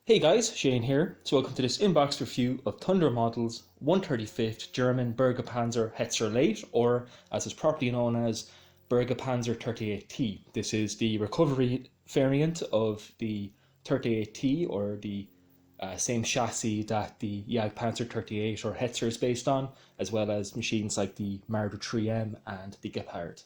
Hey guys, Shane here. So welcome to this inbox review of Thunder Model's 135th German Bergepanzer Hetzer Late, or as it's properly known as Bergepanzer 38T. This is the recovery variant of the 38T, or the same chassis that the Jagdpanzer 38 or Hetzer is based on, as well as machines like the Marder 3M and the Gepard.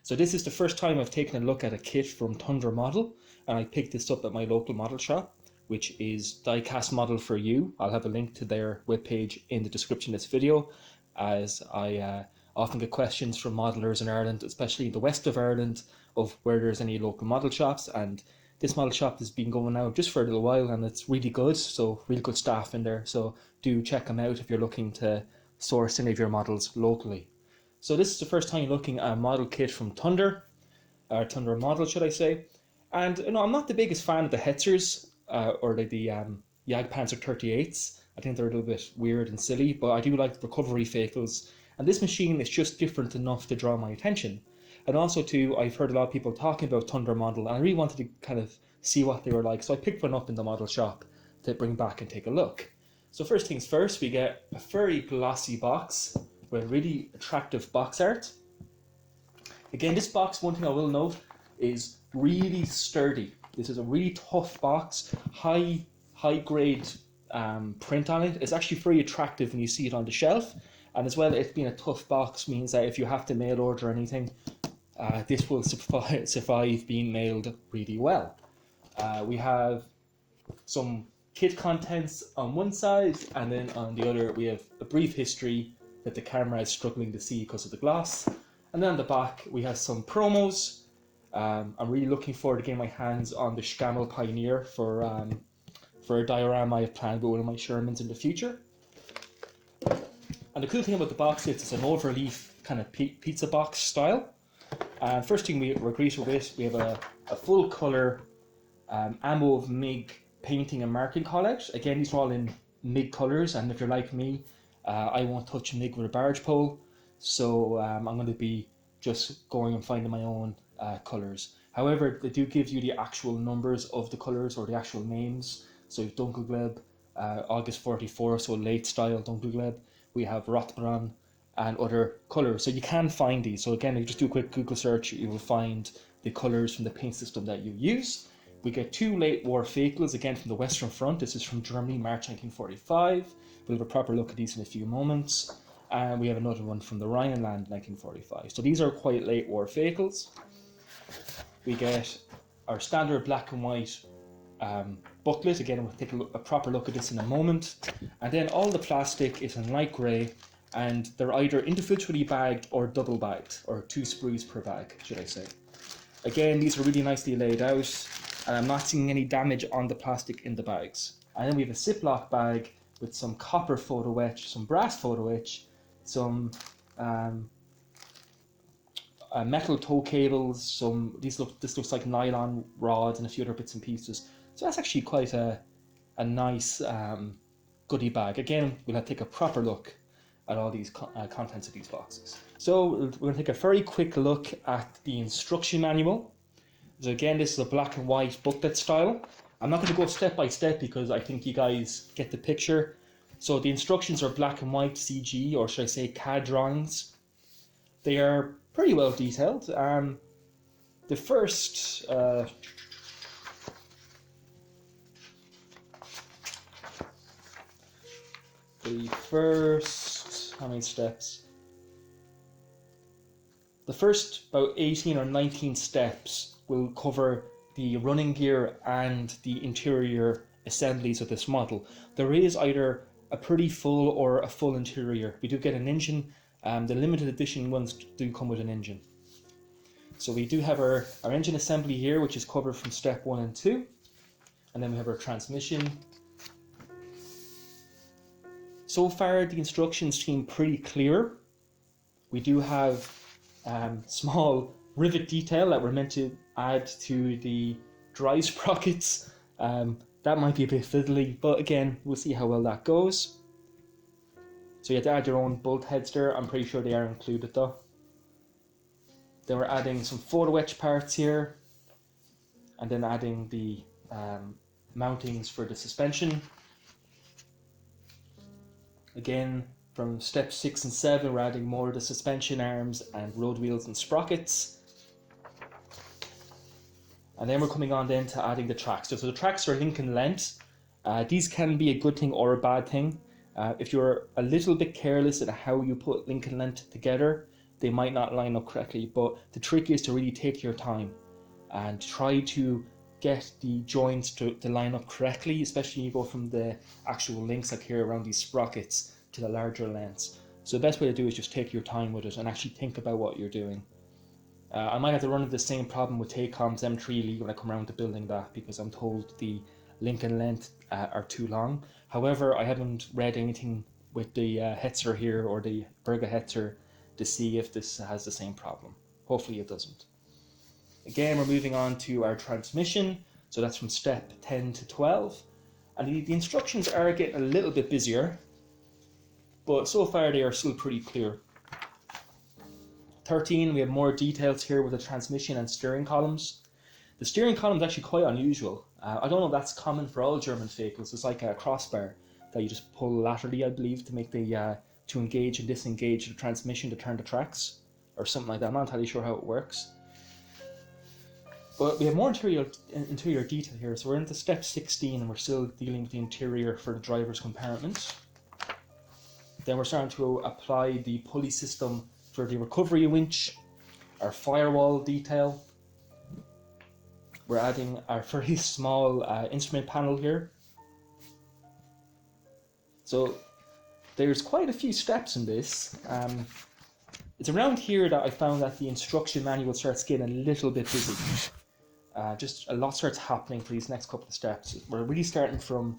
So this is the first time I've taken a look at a kit from Thunder Model, and I picked this up at my local model shop, which is Diecast Model for You. I'll have a link to their webpage in the description of this video, as I often get questions from modelers in Ireland, especially the west of Ireland, of where there's any local model shops. And this model shop has been going now just for a little while, and it's really good. So really good staff in there. So do check them out if you're looking to source any of your models locally. So this is the first time you're looking at a model kit from Thunder, or Thunder Model, should I say. And I'm not the biggest fan of the Hetzers, or the Jagdpanzer 38s. I think they're a little bit weird and silly, but I do like the recovery vehicles. And this machine is just different enough to draw my attention. And also too, I've heard a lot of people talking about Thunder Model, and I really wanted to kind of see what they were like. So I picked one up in the model shop to bring back and take a look. So first things first, we get a very glossy box with really attractive box art. Again, this box, one thing I will note, is really sturdy. This is a really tough box, high grade print on it. It's actually very attractive when you see it on the shelf, and as well, it being a tough box means that if you have to mail order anything, this will survive being mailed really well. We have some kit contents on one side, and then on the other we have a brief history that the camera is struggling to see because of the gloss. And then on the back we have some promos. I'm really looking forward to getting my hands on the Scammel Pioneer for a diorama I have planned with one of my Shermans in the future. And the cool thing about the box is it's an overleaf kind of pizza box style. And first thing we're greeted with, we have a full colour ammo of MIG painting and marking college. Again, these are all in MIG colours, and if you're like me, I won't touch MIG with a barge pole, so I'm going to be just going and finding my own colours. However, they do give you the actual numbers of the colours, or the actual names. So Dunkelgelb, August 44, so late style Dunkelgelb. We have Rotbrand and other colours. So you can find these. So again, if you just do a quick Google search, you will find the colours from the paint system that you use. We get two late war vehicles, again from the Western Front. This is from Germany, March 1945. We'll have a proper look at these in a few moments. And we have another one from the Rhineland, 1945. So these are quite late war vehicles. We get our standard black and white booklet. Again, we'll take a proper look at this in a moment. And then all the plastic is in light grey, and they're either individually bagged or double bagged, or 2 sprues per bag, should I say. Again, these are really nicely laid out, and I'm not seeing any damage on the plastic in the bags. And then we have a Ziploc bag with some copper photo-etch, some brass photo-etch, some metal tow cables, this looks like nylon rods and a few other bits and pieces. So that's actually quite a nice goodie bag. Again, we'll have to take a proper look at all these contents of these boxes. So we're going to take a very quick look at the instruction manual. So again, this is a black and white booklet style. I'm not going to go step by step because I think you guys get the picture. So the instructions are black and white CG, or should I say CAD drawings. They are pretty well detailed. The first how many steps? The first about 18 or 19 steps will cover the running gear and the interior assemblies of this model. There is either a pretty full or a full interior. We do get an engine. The limited edition ones do come with an engine. So we do have our engine assembly here, which is covered from step 1 and 2. And then we have our transmission. So far, the instructions seem pretty clear. We do have small rivet detail that we're meant to add to the drive sprockets. That might be a bit fiddly, but again, we'll see how well that goes. So you have to add your own bolt heads there. I'm pretty sure they are included though. Then we're adding some photo-etch parts here, and then adding the mountings for the suspension. Again, from step 6 and 7, we're adding more of the suspension arms and road wheels and sprockets. And then we're coming on then to adding the tracks. So the tracks are Lincoln length. These can be a good thing or a bad thing. If you're a little bit careless at how you put Lincoln length together, they might not line up correctly. But the trick is to really take your time and try to get the joints to line up correctly, especially when you go from the actual links like here around these sprockets to the larger lengths. So the best way to do is just take your time with it and actually think about what you're doing. I might have to run into the same problem with Taycom's M3 Elite when I come around to building that, because I'm told the Lincoln length are too long. However, I haven't read anything with the Hetzer here or the Bergepanzer to see if this has the same problem. Hopefully it doesn't. Again, we're moving on to our transmission. So that's from step 10 to 12. And the instructions are getting a little bit busier, but so far they are still pretty clear. 13, we have more details here with the transmission and steering columns. The steering column is actually quite unusual. I don't know if that's common for all German vehicles. It's like a crossbar that you just pull laterally, I believe, to make the to engage and disengage the transmission to turn the tracks, or something like that. I'm not entirely sure how it works. But we have more interior detail here. So we're into step 16 and we're still dealing with the interior for the driver's compartment. Then we're starting to apply the pulley system for the recovery winch, our firewall detail. We're adding our very small instrument panel here. So there's quite a few steps in this. It's around here that I found that the instruction manual starts getting a little bit busy. Just a lot starts happening for these next couple of steps. We're really starting from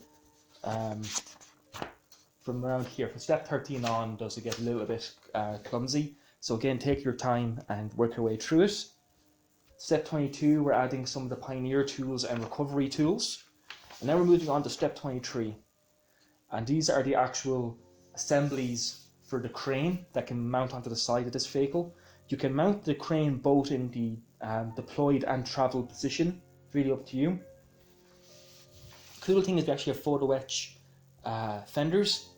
around here. From step 13 on, does it get a little bit clumsy. So again, take your time and work your way through it. Step 22, we're adding some of the Pioneer tools and recovery tools. And now we're moving on to step 23. And these are the actual assemblies for the crane that can mount onto the side of this vehicle. You can mount the crane both in the deployed and travel position. It's really up to you. Cool thing is we actually have Photo-etch fenders,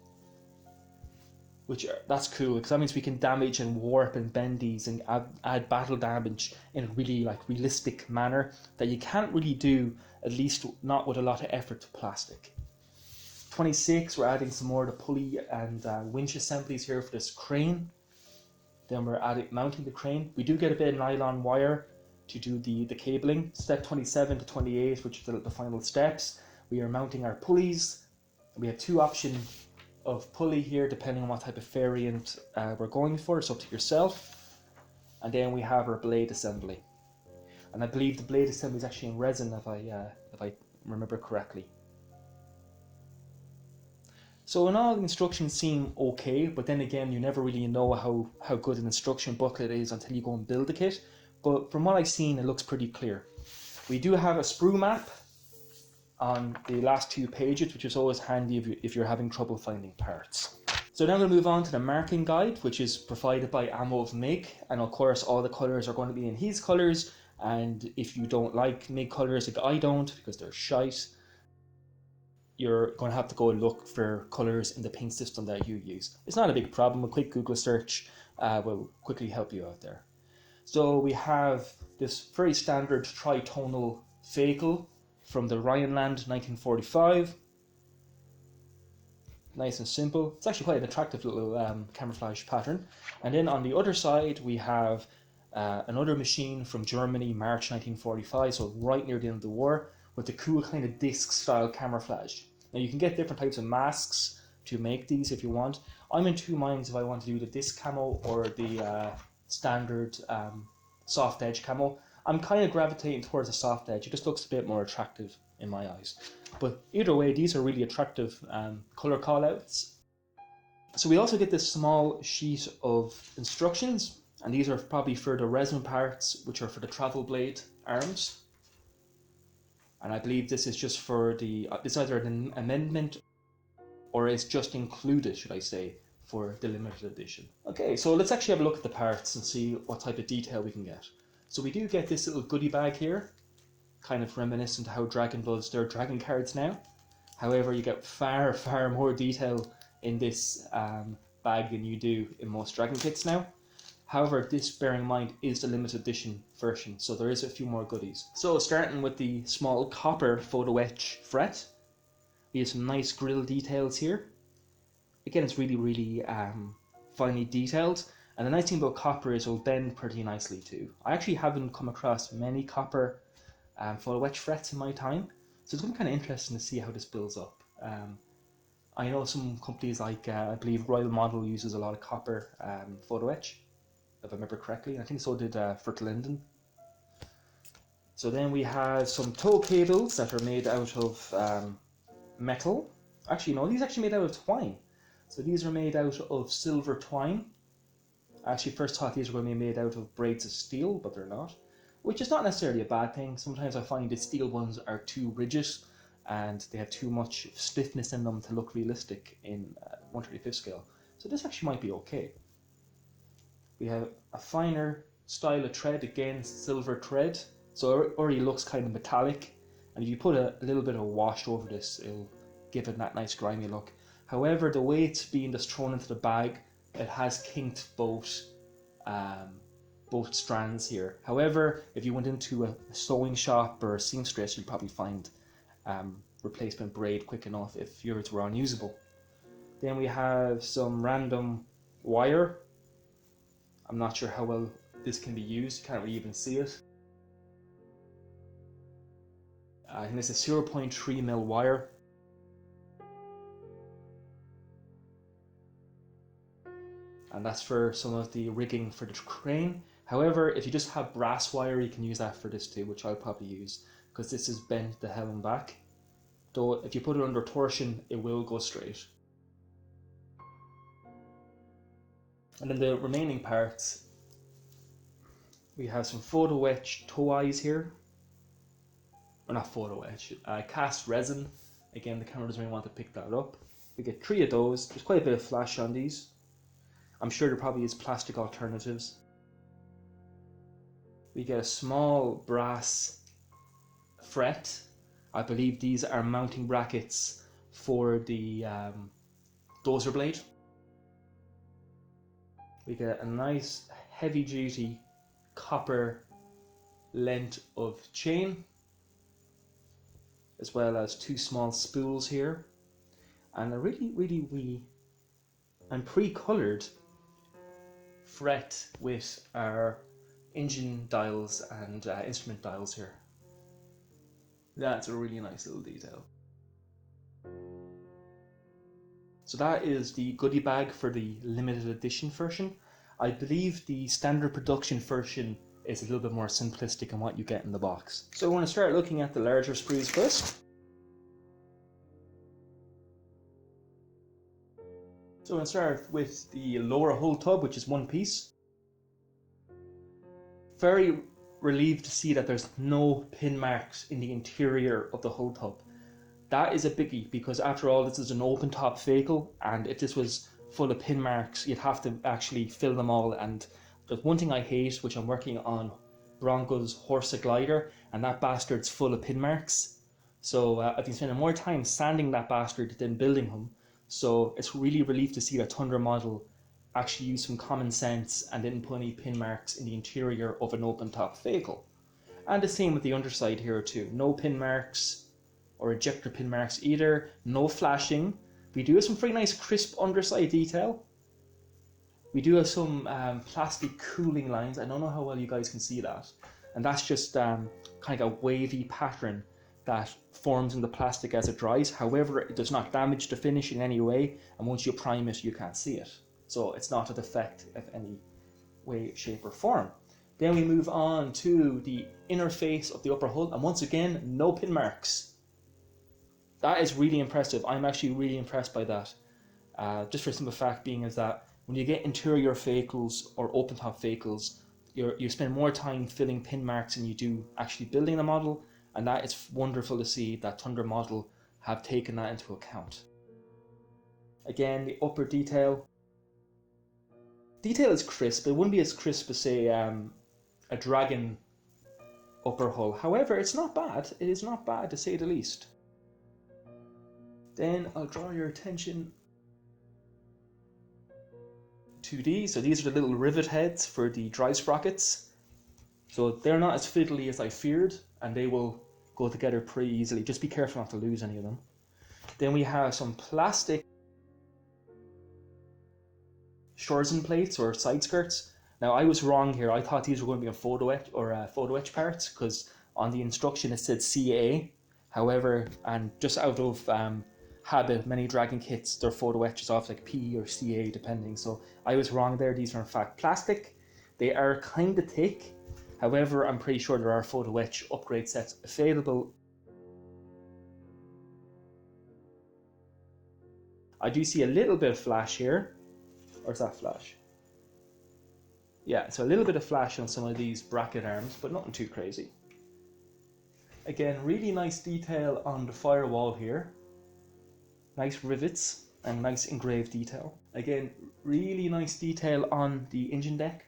that's cool because that means we can damage and warp and bend these and add battle damage in a really realistic manner that you can't really do, at least not with a lot of effort, to plastic. 26, we're adding some more of the pulley and winch assemblies here for this crane. Then we're mounting the crane. We do get a bit of nylon wire to do the cabling. Step 27 to 28, which are the final steps. We are mounting our pulleys. We have two options of pulley here depending on what type of variant we're going for. It's up to yourself. And then we have our blade assembly, and I believe the blade assembly is actually in resin if I remember correctly. So in all, the instructions seem okay, but then again you never really know how good an instruction booklet is until you go and build the kit. But from what I've seen, it looks pretty clear. We do have a sprue map on the last 2 pages, which is always handy if you're having trouble finding parts. So now I'm going to move on to the marking guide, which is provided by Ammo of MIG, and of course all the colours are going to be in his colours, and if you don't like MIG colours like I don't, because they're shite, you're going to have to go and look for colours in the paint system that you use. It's not a big problem, a quick Google search will quickly help you out there. So we have this very standard tritonal vehicle from the Rhineland 1945. Nice and simple. It's actually quite an attractive little camouflage pattern. And then on the other side we have another machine from Germany, March 1945, so right near the end of the war, with the cool kind of disc style camouflage. Now you can get different types of masks to make these if you want. I'm in two minds if I want to do the disc camo or the standard soft edge camo. I'm kind of gravitating towards the soft edge. It just looks a bit more attractive in my eyes. But either way, these are really attractive color callouts. So we also get this small sheet of instructions, and these are probably for the resin parts, which are for the travel blade arms. And I believe this is just for it's either an amendment or it's just included, should I say, for the limited edition. Okay, so let's actually have a look at the parts and see what type of detail we can get. So we do get this little goodie bag here, kind of reminiscent to how Dragon does their Dragon cards now. However, you get far, far more detail in this bag than you do in most Dragon kits now. However, this, bearing in mind, is the limited edition version, so there is a few more goodies. So starting with the small copper Photo-etch fret, we have some nice grill details here. Again, it's really finely detailed, and the nice thing about copper is it'll bend pretty nicely too. I actually haven't come across many copper Photo-etch frets in my time, so it's going to be kind of interesting to see how this builds up. I know some companies like, I believe Royal Model uses a lot of copper Photo-etch, if I remember correctly. I think so did Linden. So then we have some tow cables that are made out of metal. Actually, no, these are actually made out of twine. So these are made out of silver twine. I actually first thought these were going to be made out of braids of steel, but they're not. Which is not necessarily a bad thing. Sometimes I find the steel ones are too rigid and they have too much stiffness in them to look realistic in 1/35 scale. So this actually might be okay. We have a finer style of thread, again silver thread, so it already looks kind of metallic, and if you put a little bit of wash over this, it'll give it that nice grimy look. However, the way it's being just thrown into the bag, it has kinked both strands here. However, if you went into a sewing shop or a seamstress, you'd probably find replacement braid quick enough if yours were unusable. Then we have some random wire. I'm not sure how well this can be used, you can't really even see it. And this is 0.3mm wire. And that's for some of the rigging for the crane. However, if you just have brass wire, you can use that for this too, which I'll probably use, because this is bent the hell and back. Though if you put it under torsion, it will go straight. And then the remaining parts, we have some Photo-etch toe eyes here. Or not Photo-etch, cast resin. Again, the camera doesn't really want to pick that up. We get 3 of those. There's quite a bit of flash on these. I'm sure there probably is plastic alternatives. We get a small brass fret. I believe these are mounting brackets for the dozer blade. We get a nice heavy duty copper length of chain, as well as 2 small spools here, and a really wee and pre-coloured fret with our engine dials and instrument dials here. That's a really nice little detail. So that is the goodie bag for the limited edition version. I believe the standard production version is a little bit more simplistic in what you get in the box. So we're going to start looking at the larger sprues first. So we're going to start with the lower hull tub, which is 1 piece. Very relieved to see that there's no pin marks in the interior of the hull tub. That is a biggie, because after all, this is an open top vehicle, and if this was full of pin marks, you'd have to actually fill them all. And there's one thing I hate, which I'm working on Bronco's Horsa glider, and that bastard's full of pin marks. So I've been spending more time sanding that bastard than building him. So it's really a relief to see that Tundra model actually used some common sense and didn't put any pin marks in the interior of an open top vehicle. And the same with the underside here too. No pin marks or ejector pin marks either. No flashing. We do have some pretty nice crisp underside detail. We do have some plastic cooling lines. I don't know how well you guys can see that. And that's just kind of a wavy pattern that forms in the plastic as it dries. However, it does not damage the finish in any way, and once you prime it, you can't see it. So it's not a defect of any way, shape or form. Then we move on to the inner face of the upper hull, and once again, no pin marks. That is really impressive. I'm actually really impressed by that. Just for the simple fact being is that when you get interior vehicles or open top vehicles, you spend more time filling pin marks than you do actually building the model, and that is wonderful to see that Tundra model have taken that into account. Again, the upper detail is crisp. It wouldn't be as crisp as say a Dragon upper hull. However, it's not bad. It is not bad, to say the least. Then I'll draw your attention to these. So these are the little rivet heads for the drive sprockets. So they're not as fiddly as I feared, and they will go together pretty easily. Just be careful not to lose any of them. Then we have some plastic Shorzen plates or side skirts. Now I was wrong here. I thought these were going to be a Photo-etch or Photo-etch parts, because on the instruction it said CA. However, and just out of habit, many Dragon kits, their Photo-etches off like P or CA depending. So I was wrong there. These are in fact plastic. They are kind of thick. However, I'm pretty sure there are Photo-etch upgrade sets available. I do see a little bit of flash here. Or is that flash? Yeah, so a little bit of flash on some of these bracket arms, but nothing too crazy. Again, really nice detail on the firewall here. Nice rivets and nice engraved detail. Again, really nice detail on the engine deck.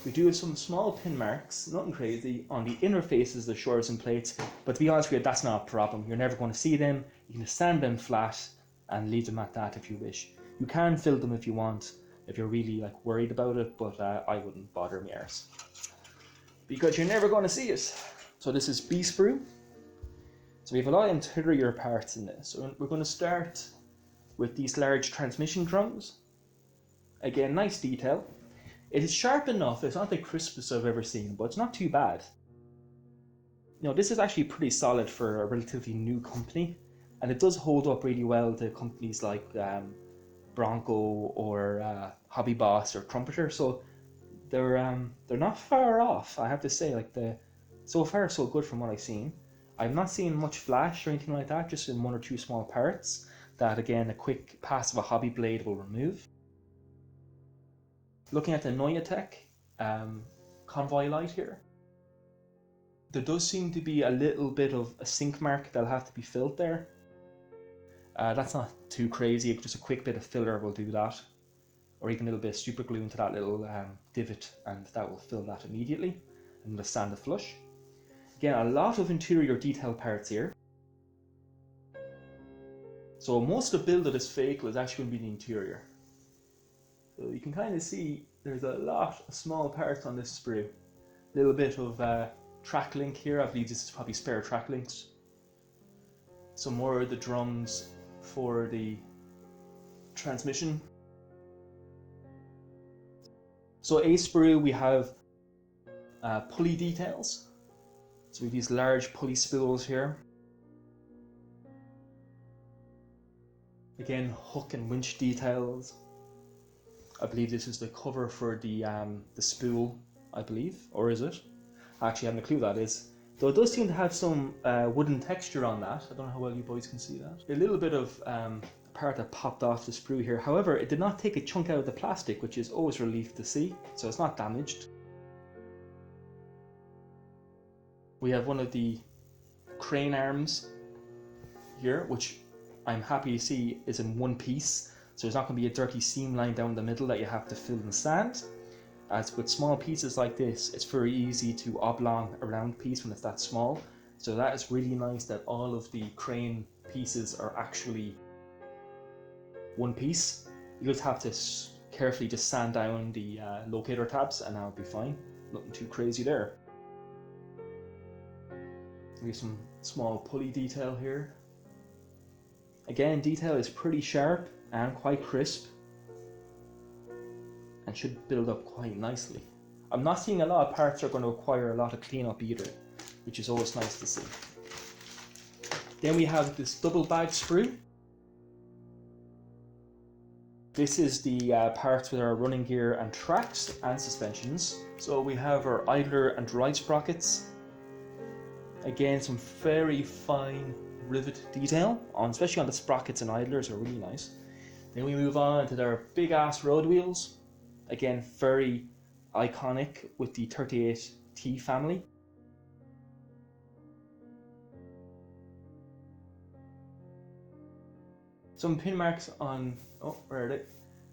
We do have some small pin marks, nothing crazy, on the inner faces of the Shorzen plates, but to be honest with you, that's not a problem. You're never going to see them. You can sand them flat and leave them at that if you wish. You can fill them if you want, if you're really like worried about it, but I wouldn't bother me arse, because you're never going to see it. So this is B sprue. So we have a lot of interior parts in this. So we're going to start with these large transmission drums. Again, nice detail. It is sharp enough. It's not the crispest I've ever seen, but it's not too bad. You know, this is actually pretty solid for a relatively new company, and it does hold up really well to companies like Bronco or Hobby Boss or Trumpeter. So they're not far off, I have to say. Like, so far so good from what I've seen. I'm not seeing much flash or anything like that, just in one or two small parts that, again, a quick pass of a hobby blade will remove. Looking at the Noyatec convoy light here, there does seem to be a little bit of a sink mark that'll have to be filled there. That's not too crazy, just a quick bit of filler will do that, or even a little bit of super glue into that little divot, and that will fill that immediately, and the sand it flush. Again, a lot of interior detail parts here. So most of the build of this vehicle is actually going to be the interior. So you can kind of see there's a lot of small parts on this sprue. A little bit of track link here. I believe this is probably spare track links. Some more of the drums for the transmission. So a sprue, we have pulley details. So we have these large pulley spools here. Again, hook and winch details. I believe this is the cover for the spool, I believe, or is it? I actually haven't a clue what that is. Though it does seem to have some wooden texture on that. I don't know how well you boys can see that. A little bit of part that popped off the sprue here. However, it did not take a chunk out of the plastic, which is always a relief to see. So it's not damaged. We have one of the crane arms here, which I'm happy to see is in one piece. So there's not going to be a dirty seam line down the middle that you have to fill in sand. As with small pieces like this, it's very easy to oblong a round piece when it's that small. So that is really nice that all of the crane pieces are actually one piece. You just have to carefully just sand down the locator tabs and that'll be fine. Nothing too crazy there. We have some small pulley detail here. Again, detail is pretty sharp and quite crisp, and should build up quite nicely. I'm not seeing a lot of parts that are going to require a lot of cleanup either, which is always nice to see. Then we have this double bag sprue. This is the parts with our running gear and tracks and suspensions. So we have our idler and ride sprockets. Again, some very fine rivet detail, especially on the sprockets and idlers, are really nice. Then we move on to their big ass road wheels. Again, very iconic with the 38T family. Some pin marks on, where are they?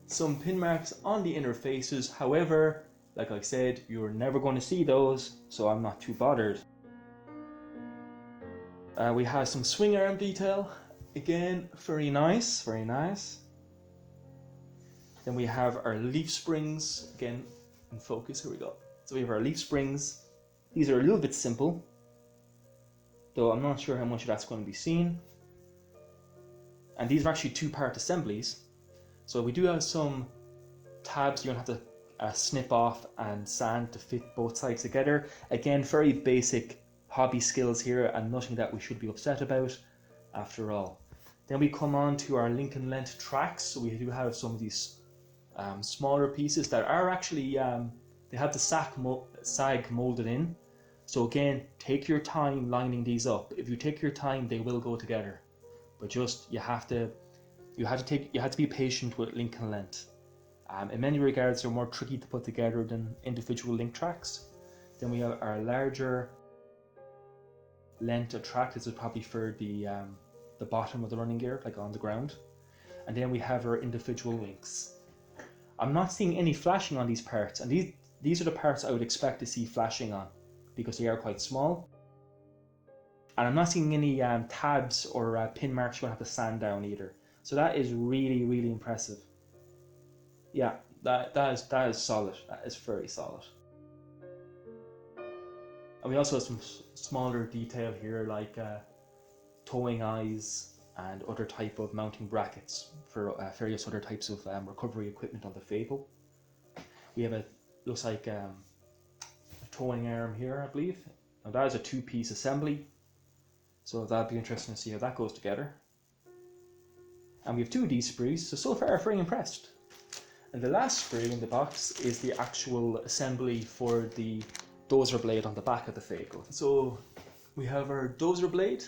Some pin marks on the inner faces. However, like I said, you're never going to see those, so I'm not too bothered. We have some swing arm detail, again, very nice, very nice. Then we have our leaf springs, again, in focus, here we go. So we have our leaf springs. These are a little bit simple, though I'm not sure how much of that's going to be seen. And these are actually two-part assemblies. So we do have some tabs you're going to have to snip off and sand to fit both sides together. Again, very basic hobby skills here and nothing that we should be upset about after all. Then we come on to our link and length tracks. So we do have some of these smaller pieces that are actually, they have the sag molded in. So again, take your time lining these up. If you take your time, they will go together. But just, you have to be patient with link and length. In many regards, they're more tricky to put together than individual link tracks. Then we have our larger length of track. This is probably for the bottom of the running gear, like on the ground. And then we have our individual links. I'm not seeing any flashing on these parts, and these are the parts I would expect to see flashing on because they are quite small. And I'm not seeing any tabs or pin marks you're going to have to sand down either. So that is really, really impressive. Yeah, that is solid. That is very solid. And we also have some smaller detail here, like towing eyes and other type of mounting brackets for various other types of recovery equipment on the Fatal. We have looks like a towing arm here, I believe. Now that is a two-piece assembly. So that'll be interesting to see how that goes together. And we have two of these sprues, so far I'm very impressed. And the last sprue in the box is the actual assembly for the dozer blade on the back of the vehicle. So we have our dozer blade.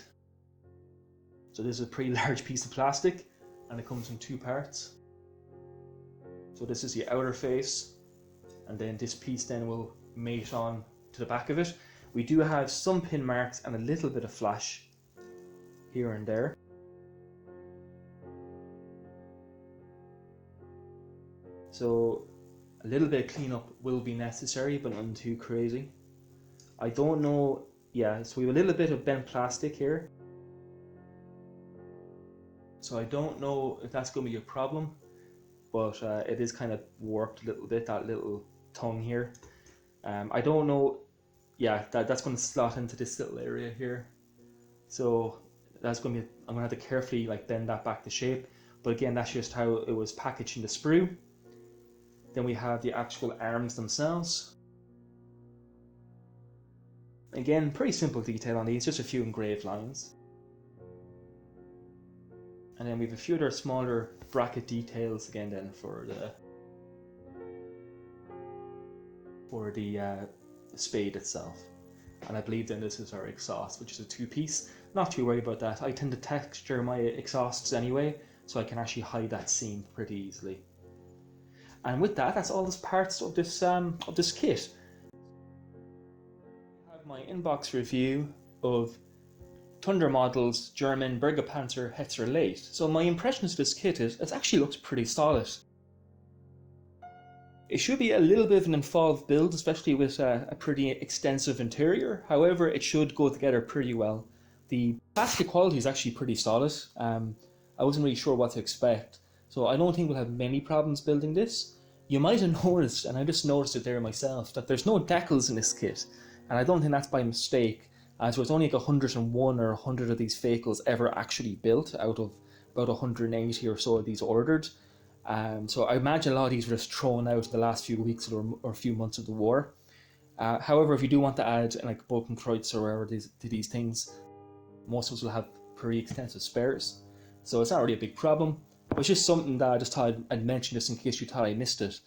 So this is a pretty large piece of plastic and it comes in two parts. So this is the outer face, and then this piece then will mate on to the back of it. We do have some pin marks and a little bit of flash here and there. So a little bit of cleanup will be necessary, but nothing too crazy. I don't know, yeah, so we have a little bit of bent plastic here. So I don't know if that's going to be a problem, but it is kind of warped a little bit, that little tongue here. I don't know, yeah, that's going to slot into this little area here. So that's going to be, I'm going to have to carefully like bend that back to shape. But again, that's just how it was packaged in the sprue. Then we have the actual arms themselves. Again, pretty simple detail on these, just a few engraved lines. And then we have a few other smaller bracket details again then for the spade itself. And I believe then this is our exhaust, which is a two-piece. Not too worried about that. I tend to texture my exhausts anyway, so I can actually hide that seam pretty easily. And with that, that's all the parts of this kit. I have my inbox review of Thunder Models German Bergepanzer Hetzer Late. So my impressions of this kit is it actually looks pretty solid. It should be a little bit of an involved build, especially with a pretty extensive interior. However, it should go together pretty well. The plastic quality is actually pretty solid. I wasn't really sure what to expect, so I don't think we'll have many problems building this. You might have noticed, and I just noticed it there myself, that there's no decals in this kit, and I don't think that's by mistake, as there's only like 101 or 100 of these vehicles ever actually built out of about 180 or so of these ordered. So I imagine a lot of these were just thrown out in the last few weeks or few months of the war. However, if you do want to add like Bokenkreuz or whatever to these things, most of us will have pretty extensive spares. So it's not really a big problem. It's just something that I just thought I'd mention just in case you thought I missed it.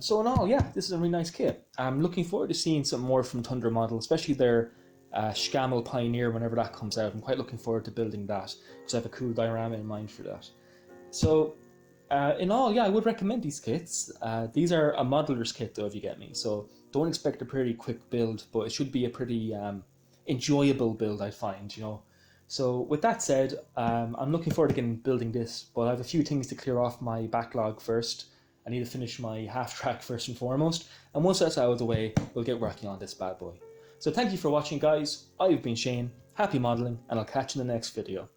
So in all, yeah, this is a really nice kit. I'm looking forward to seeing some more from Thunder Model, especially their Scammel Pioneer whenever that comes out. I'm quite looking forward to building that because I have a cool diorama in mind for that. So in all, yeah, I would recommend these kits. These are a modeler's kit though, if you get me. So don't expect a pretty quick build, but it should be a pretty enjoyable build, I find, you know. So with that said, I'm looking forward to building this, but I have a few things to clear off my backlog first. I need to finish my half track first and foremost, and once that's out of the way, we'll get working on this bad boy. So thank you for watching, guys. I've been Shane, happy modelling, and I'll catch you in the next video.